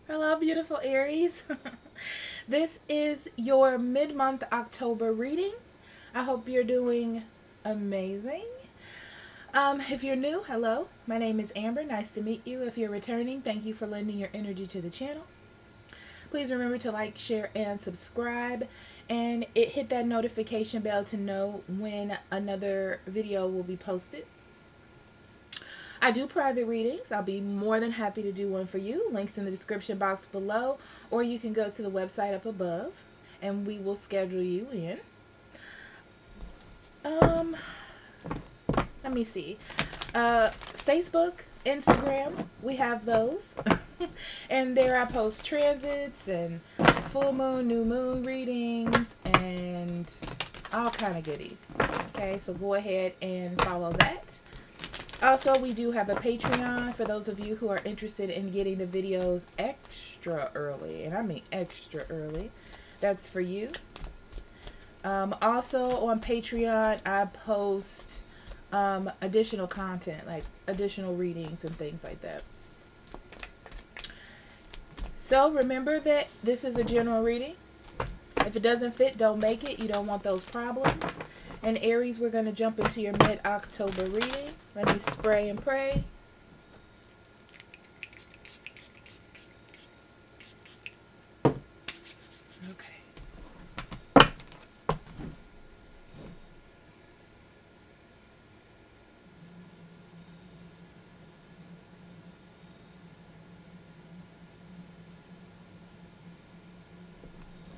Hello, beautiful Aries. This is your mid-month October reading. I hope you're doing amazing. If you're new, hello. My name is Amber. Nice to meet you. If you're returning, thank you for lending your energy to the channel. Please remember to like, share, and subscribe. And hit that notification bell to know when another video will be posted. I do private readings. I'll be more than happy to do one for you. Links in the description box below, or you can go to the website up above and we will schedule you in. Let me see. Facebook, Instagram, we have those. And there I post transits and full moon, new moon readings and all kind of goodies. Okay, so go ahead and follow that. Also, we do have a Patreon for those of you who are interested in getting the videos extra early. And I mean extra early. That's for you. Also, on Patreon, I post additional content, like additional readings and things like that. So, remember that this is a general reading. If it doesn't fit, don't make it. You don't want those problems. And Aries, we're going to jump into your mid-October reading. Let me spray and pray. Okay.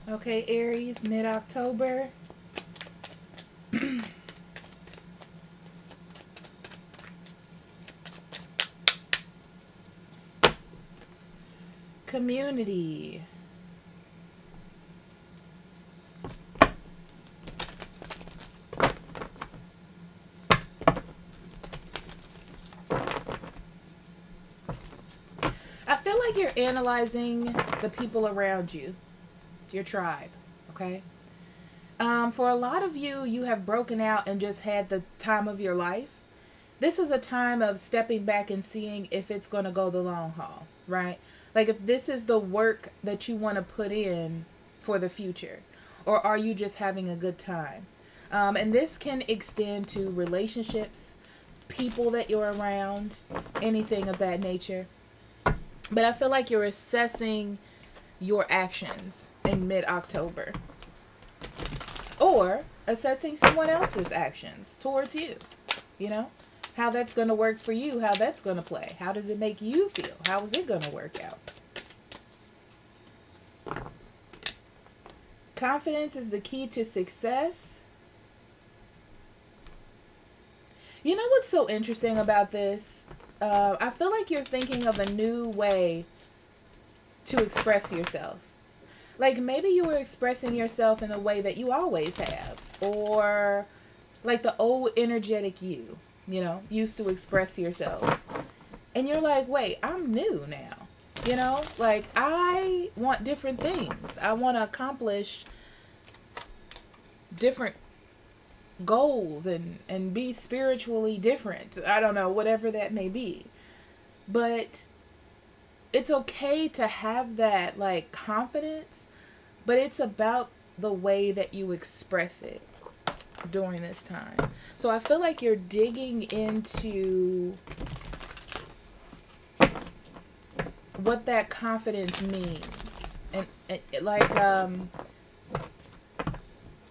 Okay, Aries, mid-October. Community. I feel like you're analyzing the people around you, your tribe, okay? For a lot of you, you have broken out and just had the time of your life. This is a time of stepping back and seeing if it's going to go the long haul, right? Like if this is the work that you want to put in for the future, or are you just having a good time? And this can extend to relationships, people that you're around, anything of that nature. But I feel like you're assessing your actions in mid-October, or assessing someone else's actions towards you, you know? How that's going to work for you, how that's going to play. How does it make you feel? How is it going to work out? Confidence is the key to success. You know what's so interesting about this? I feel like you're thinking of a new way to express yourself. Like maybe you were expressing yourself in a way that you always have. Or like the old energetic you. You know, used to express yourself. And you're like, wait, I'm new now. You know, like I want different things. I want to accomplish different goals and be spiritually different. I don't know, whatever that may be. But it's okay to have that like confidence, but it's about the way that you express it during this time. So I feel like you're digging into what that confidence means and like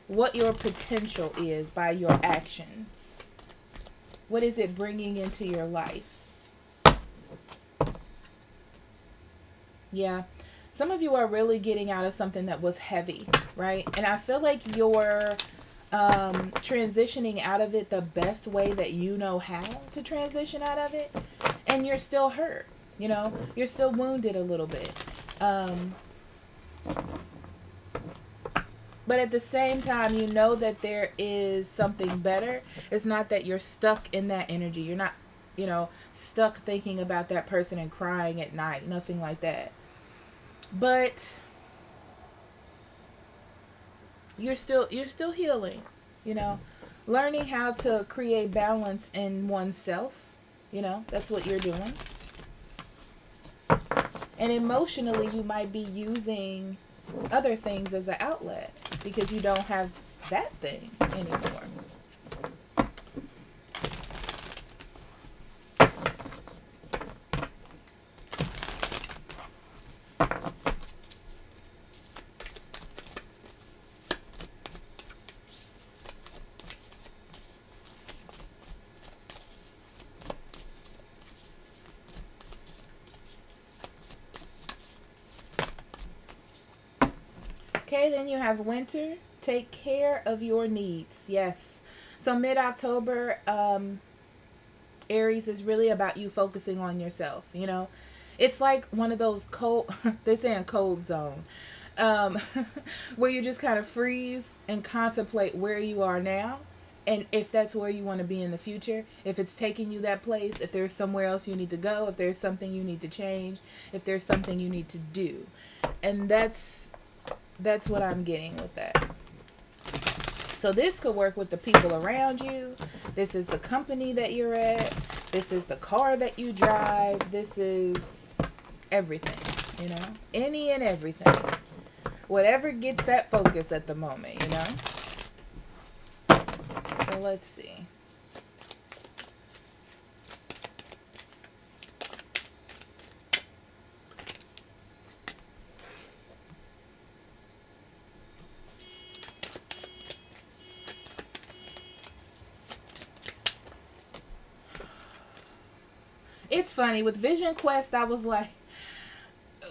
what your potential is by your actions. What is it bringing into your life? Yeah. Some of you are really getting out of something that was heavy, right? And I feel like you're transitioning out of it the best way that you know how to transition out of it. And you're still hurt, you know? You're still wounded a little bit. But at the same time, you know that there is something better. It's not that you're stuck in that energy. You're not, you know, stuck thinking about that person and crying at night. Nothing like that. But you're still healing, you know, learning how to create balance in oneself. You know, that's what you're doing. And emotionally, you might be using other things as an outlet because you don't have that thing anymore. Okay, then you have winter. Take care of your needs. Yes. So mid-October, Aries is really about you focusing on yourself. You know, it's like one of those cold, they're saying cold zone, where you just kind of freeze and contemplate where you are now. And if that's where you want to be in the future, if it's taking you that place, if there's somewhere else you need to go, if there's something you need to change, if there's something you need to do. And that's what I'm getting with that. So this could work with the people around you. This is the company that you're at. This is the car that you drive. This is everything, you know, any and everything. Whatever gets that focus at the moment, you know. So let's see. It's funny, with Vision Quest, I was like,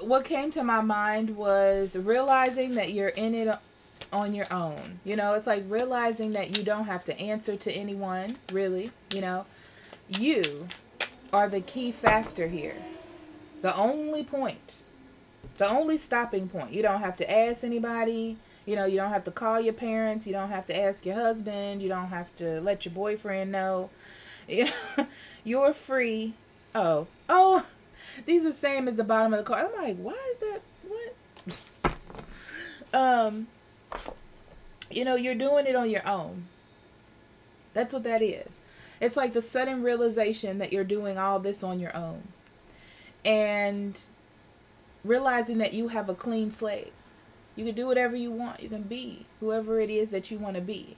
what came to my mind was realizing that you're in it on your own. You know, it's like realizing that you don't have to answer to anyone, really. You know, you are the key factor here. The only point. The only stopping point. You don't have to ask anybody. You know, you don't have to call your parents. You don't have to ask your husband. You don't have to let your boyfriend know. You're free. Oh, these are the same as the bottom of the card. I'm like, why is that? What? You know, you're doing it on your own. That's what that is. It's like the sudden realization that you're doing all this on your own. And realizing that you have a clean slate. You can do whatever you want. You can be whoever it is that you want to be.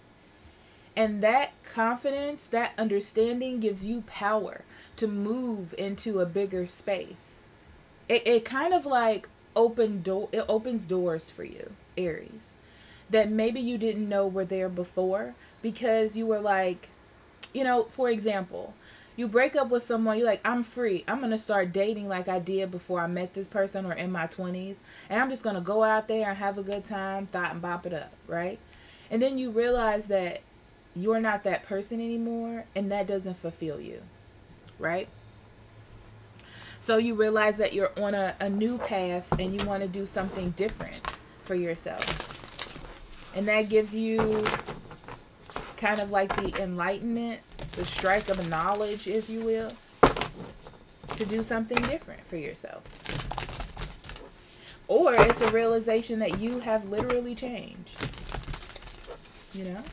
And that confidence, that understanding gives you power to move into a bigger space. It kind of like it opens doors for you, Aries, that maybe you didn't know were there before because you were like, you know, for example, you break up with someone, you're like, I'm free. I'm going to start dating like I did before I met this person or in my 20s. And I'm just going to go out there and have a good time, thought and bop it up, right? And then you realize that you're not that person anymore, and that doesn't fulfill you, right? So you realize that you're on a new path and you want to do something different for yourself. And that gives you kind of like the enlightenment, the strike of knowledge, if you will, to do something different for yourself. Or it's a realization that you have literally changed, you know?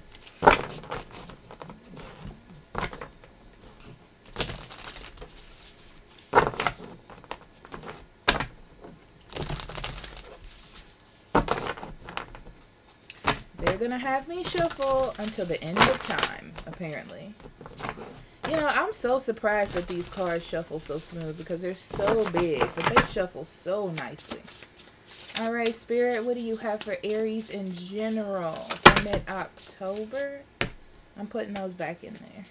They're gonna have me shuffle until the end of time, apparently. You know, I'm so surprised that these cards shuffle so smooth because they're so big, but they shuffle so nicely. All right, Spirit, what do you have for Aries in general for mid-October? I'm putting those back in there.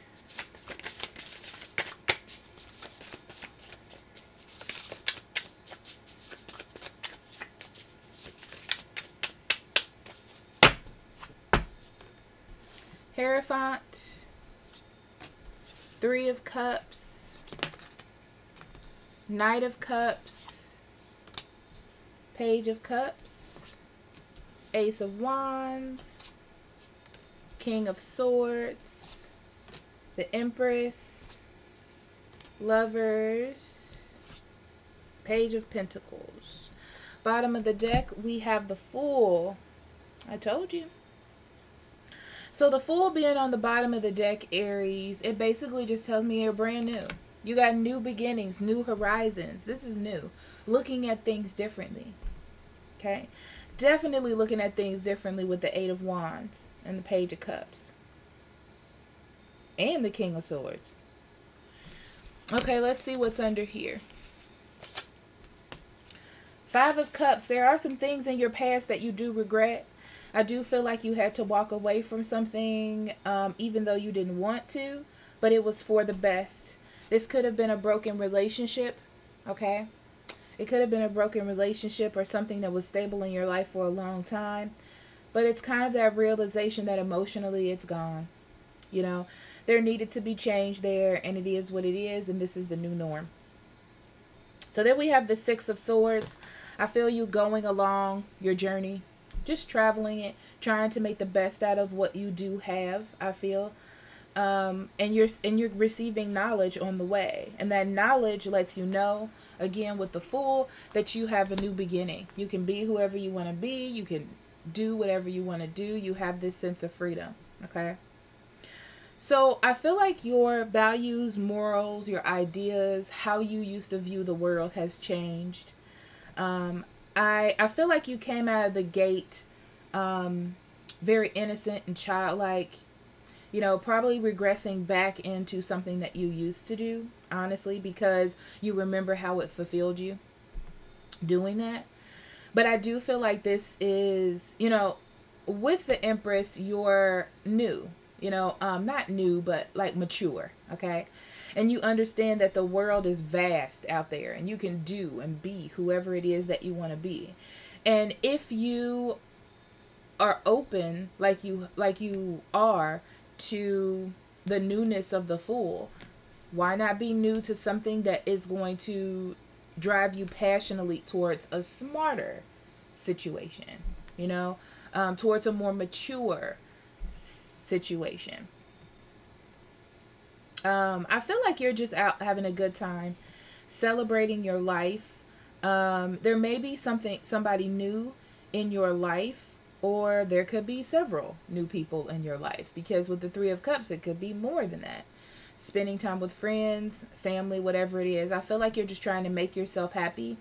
Hierophant, Three of Cups, Knight of Cups, Page of Cups, Ace of Wands, King of Swords, the Empress, Lovers, Page of Pentacles. Bottom of the deck, we have the Fool. I told you. So the Fool being on the bottom of the deck, Aries, it basically just tells me you're brand new. You got new beginnings, new horizons. This is new. Looking at things differently. Okay? Definitely looking at things differently with the Eight of Wands and the Page of Cups. And the King of Swords. Okay, let's see what's under here. Five of Cups. There are some things in your past that you do regret. I do feel like you had to walk away from something, even though you didn't want to, but it was for the best. This could have been a broken relationship, okay? It could have been a broken relationship or something that was stable in your life for a long time, but it's kind of that realization that emotionally it's gone. You know, there needed to be change there, and it is what it is, and this is the new norm. So then we have the Six of Swords. I feel you going along your journey, just traveling it, trying to make the best out of what you do have, I feel. And you're receiving knowledge on the way. And that knowledge lets you know, again with the Fool, that you have a new beginning. You can be whoever you want to be. You can do whatever you want to do. You have this sense of freedom. Okay? So I feel like your values, morals, your ideas, how you used to view the world has changed. I feel like you came out of the gate very innocent and childlike, you know, probably regressing back into something that you used to do, honestly, because you remember how it fulfilled you doing that. But I do feel like this is, you know, with the Empress, you're new, you know, not new, but like mature, okay? And you understand that the world is vast out there and you can do and be whoever it is that you want to be. And if you are open like you are to the newness of the Fool, why not be new to something that is going to drive you passionately towards a smarter situation, you know, towards a more mature situation. I feel like you're just out having a good time, celebrating your life. There may be somebody new in your life, or there could be several new people in your life, because with the Three of Cups, it could be more than that. Spending time with friends, family, whatever it is. I feel like you're just trying to make yourself happy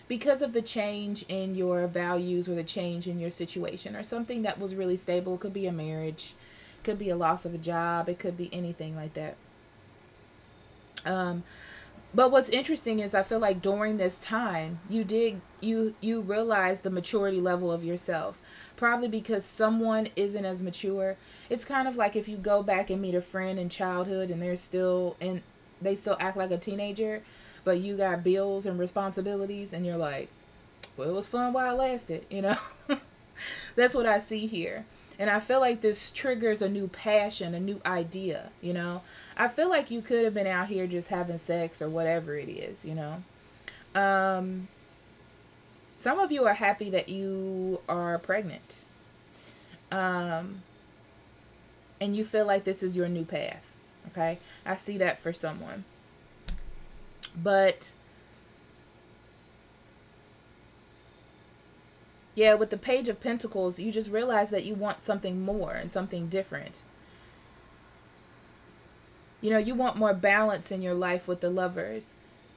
because of the change in your values or the change in your situation, or something that was really stable. It could be a marriage, could be a loss of a job, it could be anything like that. But what's interesting is I feel like during this time, you realize the maturity level of yourself. Probably because someone isn't as mature. It's kind of like if you go back and meet a friend in childhood and they still act like a teenager, but you got bills and responsibilities and you're like, well, it was fun while it lasted, you know? That's what I see here. And I feel like this triggers a new passion, a new idea, you know? I feel like you could have been out here just having sex or whatever it is, you know? Some of you are happy that you are pregnant. And you feel like this is your new path, okay? I see that for someone. But yeah, with the Page of Pentacles, you just realize that you want something more and something different. You know, you want more balance in your life with the Lovers.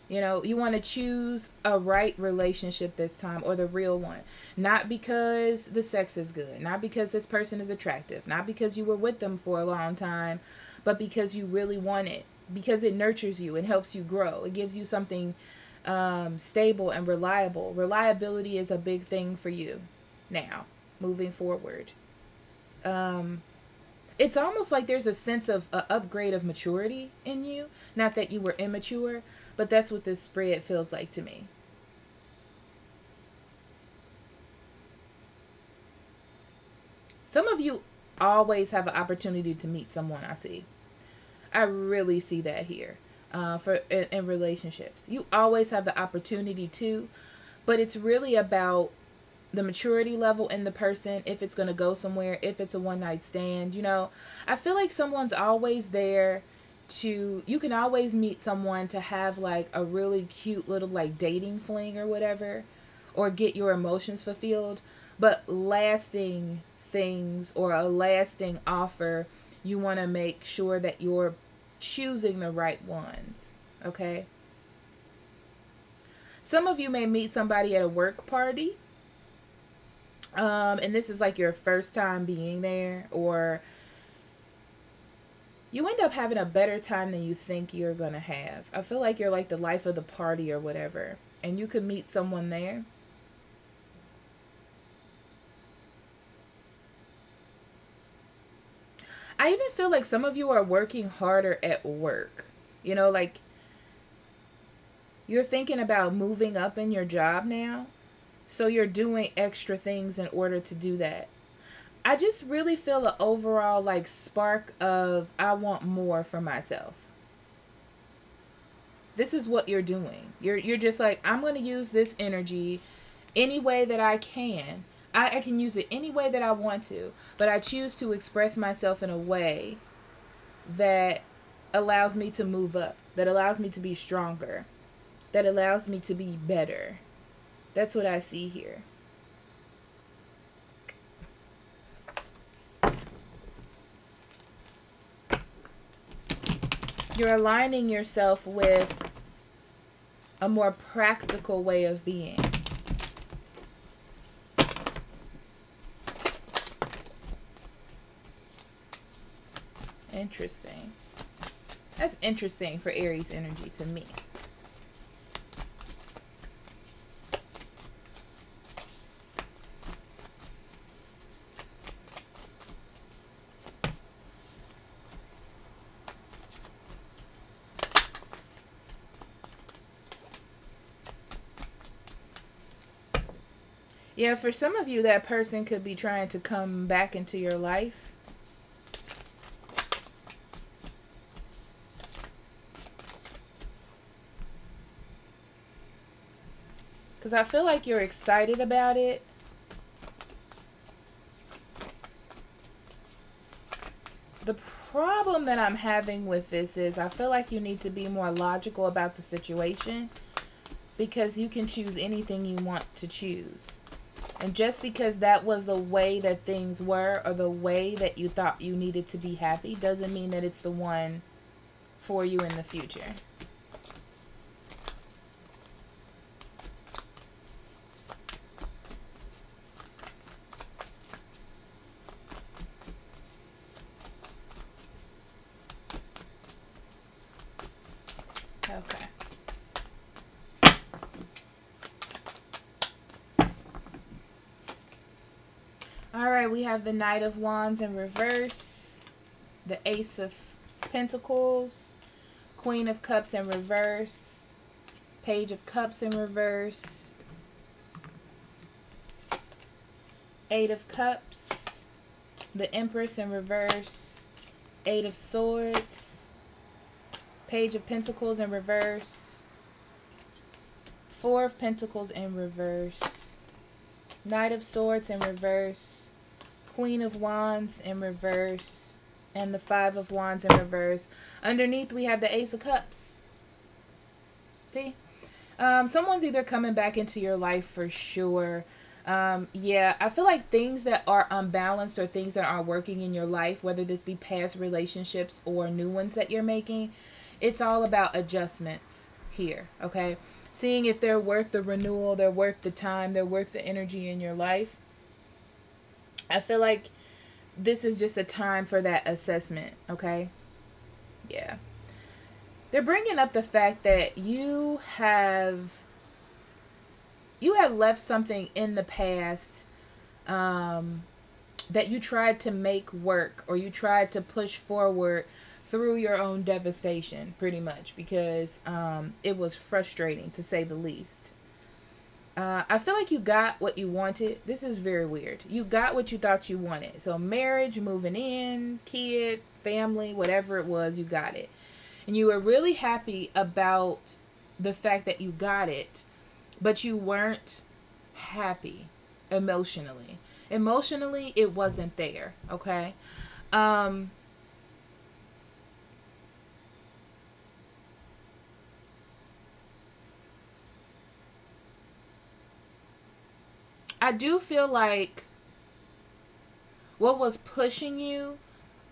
You know, you want to choose a right relationship this time, or the real one. Not because the sex is good, not because this person is attractive, not because you were with them for a long time, but because you really want it. Because it nurtures you and helps you grow. It gives you something stable and reliable. Reliability is a big thing for you now, moving forward. It's almost like there's a sense of an upgrade of maturity in you. Not that you were immature, but that's what this spread feels like to me. Some of you always have an opportunity to meet someone, I see. I really see that here. In relationships, you always have the opportunity to, but it's really about the maturity level in the person, if it's going to go somewhere, if it's a one-night stand. You know, I feel like someone's always there to, you can always meet someone to have like a really cute little like dating fling or whatever, or get your emotions fulfilled. But lasting things or a lasting offer, you want to make sure that you're choosing the right ones. okay? Some of you may meet somebody at a work party, and this is like your first time being there, or you end up having a better time than you think you're going to have. I feel like you're like the life of the party or whatever, and you could meet someone there. I even feel like some of you are working harder at work. You know, like you're thinking about moving up in your job now. So you're doing extra things in order to do that. I just really feel an overall like spark of I want more for myself. This is what you're doing. You're just like, I'm going to use this energy any way that I can. I can use it any way that I want to, but I choose to express myself in a way that allows me to move up, that allows me to be stronger, that allows me to be better. That's what I see here. You're aligning yourself with a more practical way of being. Interesting. That's interesting for Aries energy to me. Yeah, for some of you, that person could be trying to come back into your life. Because I feel like you're excited about it. The problem that I'm having with this is I feel like you need to be more logical about the situation, because you can choose anything you want to choose. And just because that was the way that things were, or the way that you thought you needed to be happy, doesn't mean that it's the one for you in the future. Okay. Alright, we have the Knight of Wands in reverse, the Ace of Pentacles, Queen of Cups in reverse, Page of Cups in reverse, Eight of Cups, the Empress in reverse, Eight of Swords, Page of Pentacles in reverse, Four of Pentacles in reverse, Knight of Swords in reverse, Queen of Wands in reverse, and the Five of Wands in reverse. Underneath we have the Ace of Cups. See? Someone's either coming back into your life for sure. Yeah, I feel like things that are unbalanced or things that aren't working in your life, whether this be past relationships or new ones that you're making, it's all about adjustments here, okay? Seeing if they're worth the renewal, they're worth the time, they're worth the energy in your life. I feel like this is just a time for that assessment, okay? Yeah. They're bringing up the fact that you have left something in the past that you tried to make work, or you tried to push forward through your own devastation, pretty much, because it was frustrating, to say the least. I feel like you got what you wanted. This is very weird. You got what you thought you wanted. So marriage, moving in, kid, family, whatever it was, you got it. And you were really happy about the fact that you got it, but you weren't happy emotionally. Emotionally, it wasn't there, okay? I do feel like what was pushing you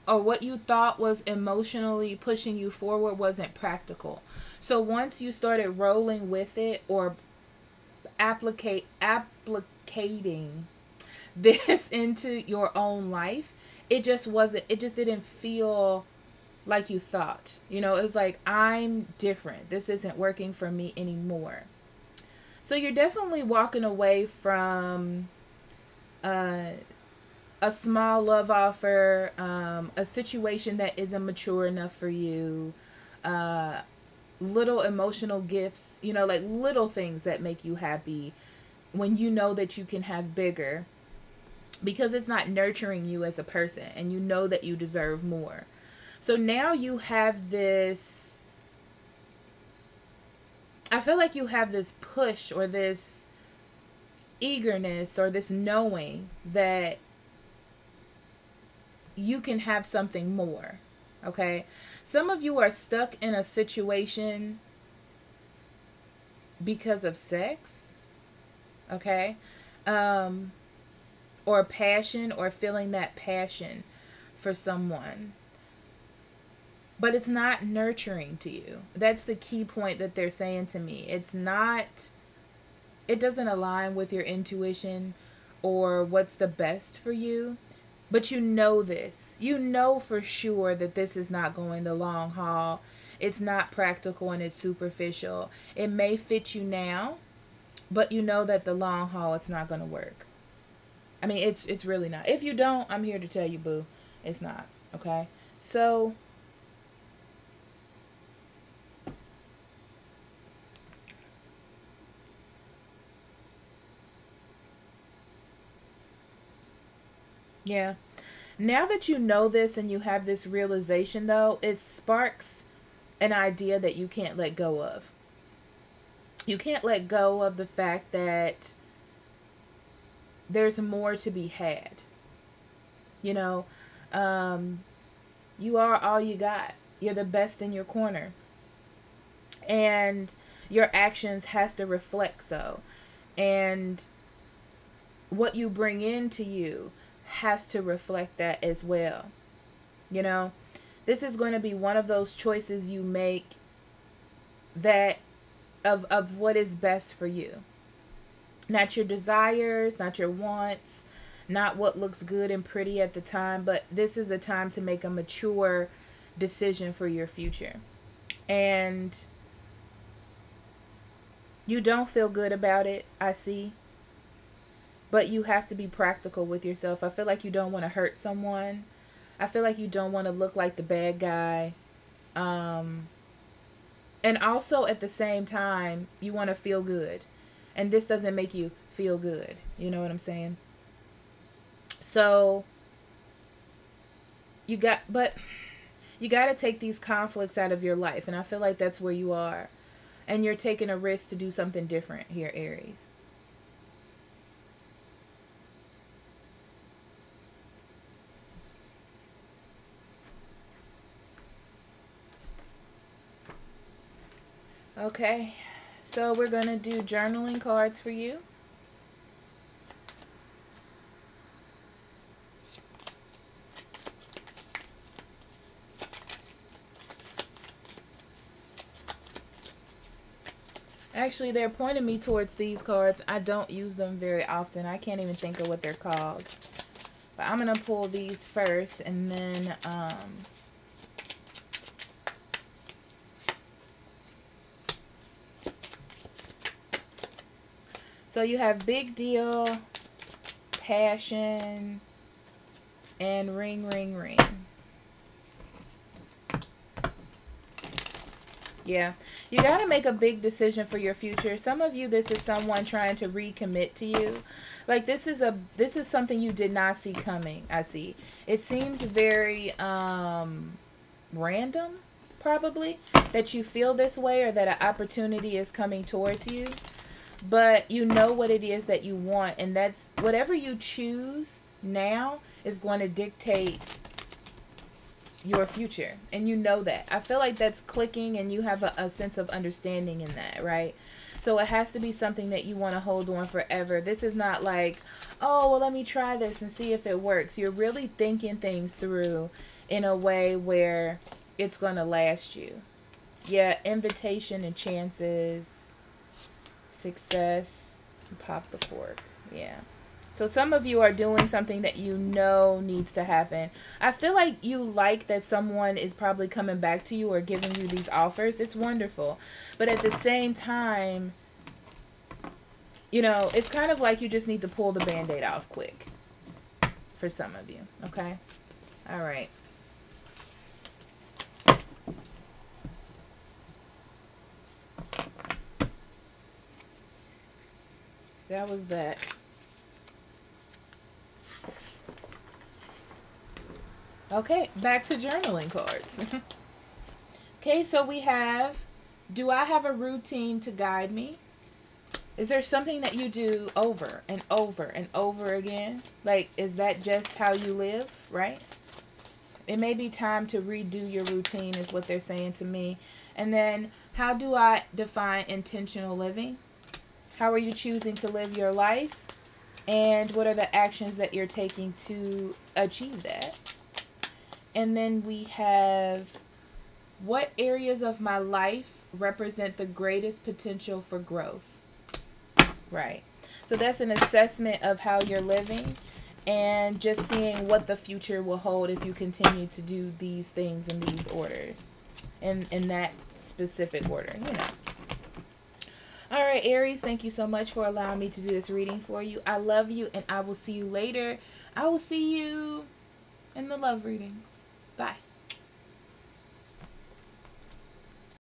or what you thought was emotionally pushing you forward wasn't practical. So once you started rolling with it, or applicating this into your own life, it just didn't feel like you thought. You know, it's like, I'm different. This isn't working for me anymore. So you're definitely walking away from a small love offer, a situation that isn't mature enough for you, little emotional gifts, you know, like little things that make you happy when you know that you can have bigger, because it's not nurturing you as a person, and you know that you deserve more. So now you have this, I feel like you have this push, or this eagerness, or this knowing that you can have something more. Okay? Some of you are stuck in a situation because of sex. Okay? Or passion, or feeling that passion for someone. But it's not nurturing to you. That's the key point that they're saying to me. It doesn't align with your intuition or what's the best for you. But you know this. You know for sure that this is not going the long haul. It's not practical, and it's superficial. It may fit you now, but you know that the long haul, it's not going to work. I mean, it's really not. If you don't, I'm here to tell you, boo, it's not. Okay? So yeah. Now that you know this and you have this realization, though, it sparks an idea that you can't let go of. You can't let go of the fact that there's more to be had. You know, you are all you got. You're the best in your corner. And your actions has to reflect so. And what you bring into you has to reflect that as well. You know, this is going to be one of those choices you make that of what is best for you. Not your desires, not your wants, not what looks good and pretty at the time, but this is a time to make a mature decision for your future. And you don't feel good about it, I see. But you have to be practical with yourself. I feel like you don't want to hurt someone. I feel like you don't want to look like the bad guy. And also at the same time, you want to feel good. And this doesn't make you feel good. You know what I'm saying? So you got to take these conflicts out of your life. And I feel like that's where you are. And you're taking a risk to do something different here, Aries. Okay, so we're going to do journaling cards for you. Actually, they're pointing me towards these cards. I don't use them very often. I can't even think of what they're called. But I'm going to pull these first, and then so you have big deal, passion, and ring, ring, ring. Yeah, you got to make a big decision for your future. Some of you, this is someone trying to recommit to you. Like this is something you did not see coming. I see. It seems very random, probably, that you feel this way, or that an opportunity is coming towards you. But you know what it is that you want, and that's whatever you choose now is going to dictate your future, and you know that. I feel like that's clicking, and you have a sense of understanding in that, right? So it has to be something that you want to hold on forever. This is not like, oh, well, let me try this and see if it works. You're really thinking things through, in a way where it's going to last you. Yeah, invitation and chances, success, pop the cork. Yeah. So some of you are doing something that you know needs to happen. I feel like you like that someone is probably coming back to you or giving you these offers. It's wonderful. But at the same time, you know, it's kind of like you just need to pull the Band-Aid off quick for some of you. Okay? All right. That was that. Okay, back to journaling cards. Okay, so we have, do I have a routine to guide me? Is there something that you do over and over and over again? Like, is that just how you live, right? It may be time to redo your routine is what they're saying to me. And then, how do I define intentional living? How are you choosing to live your life? And what are the actions that you're taking to achieve that? And then we have, what areas of my life represent the greatest potential for growth? Right. So that's an assessment of how you're living and just seeing what the future will hold if you continue to do these things in these orders. In that specific order, you know. All right, Aries, thank you so much for allowing me to do this reading for you. I love you, and I will see you later. I will see you in the love readings. Bye.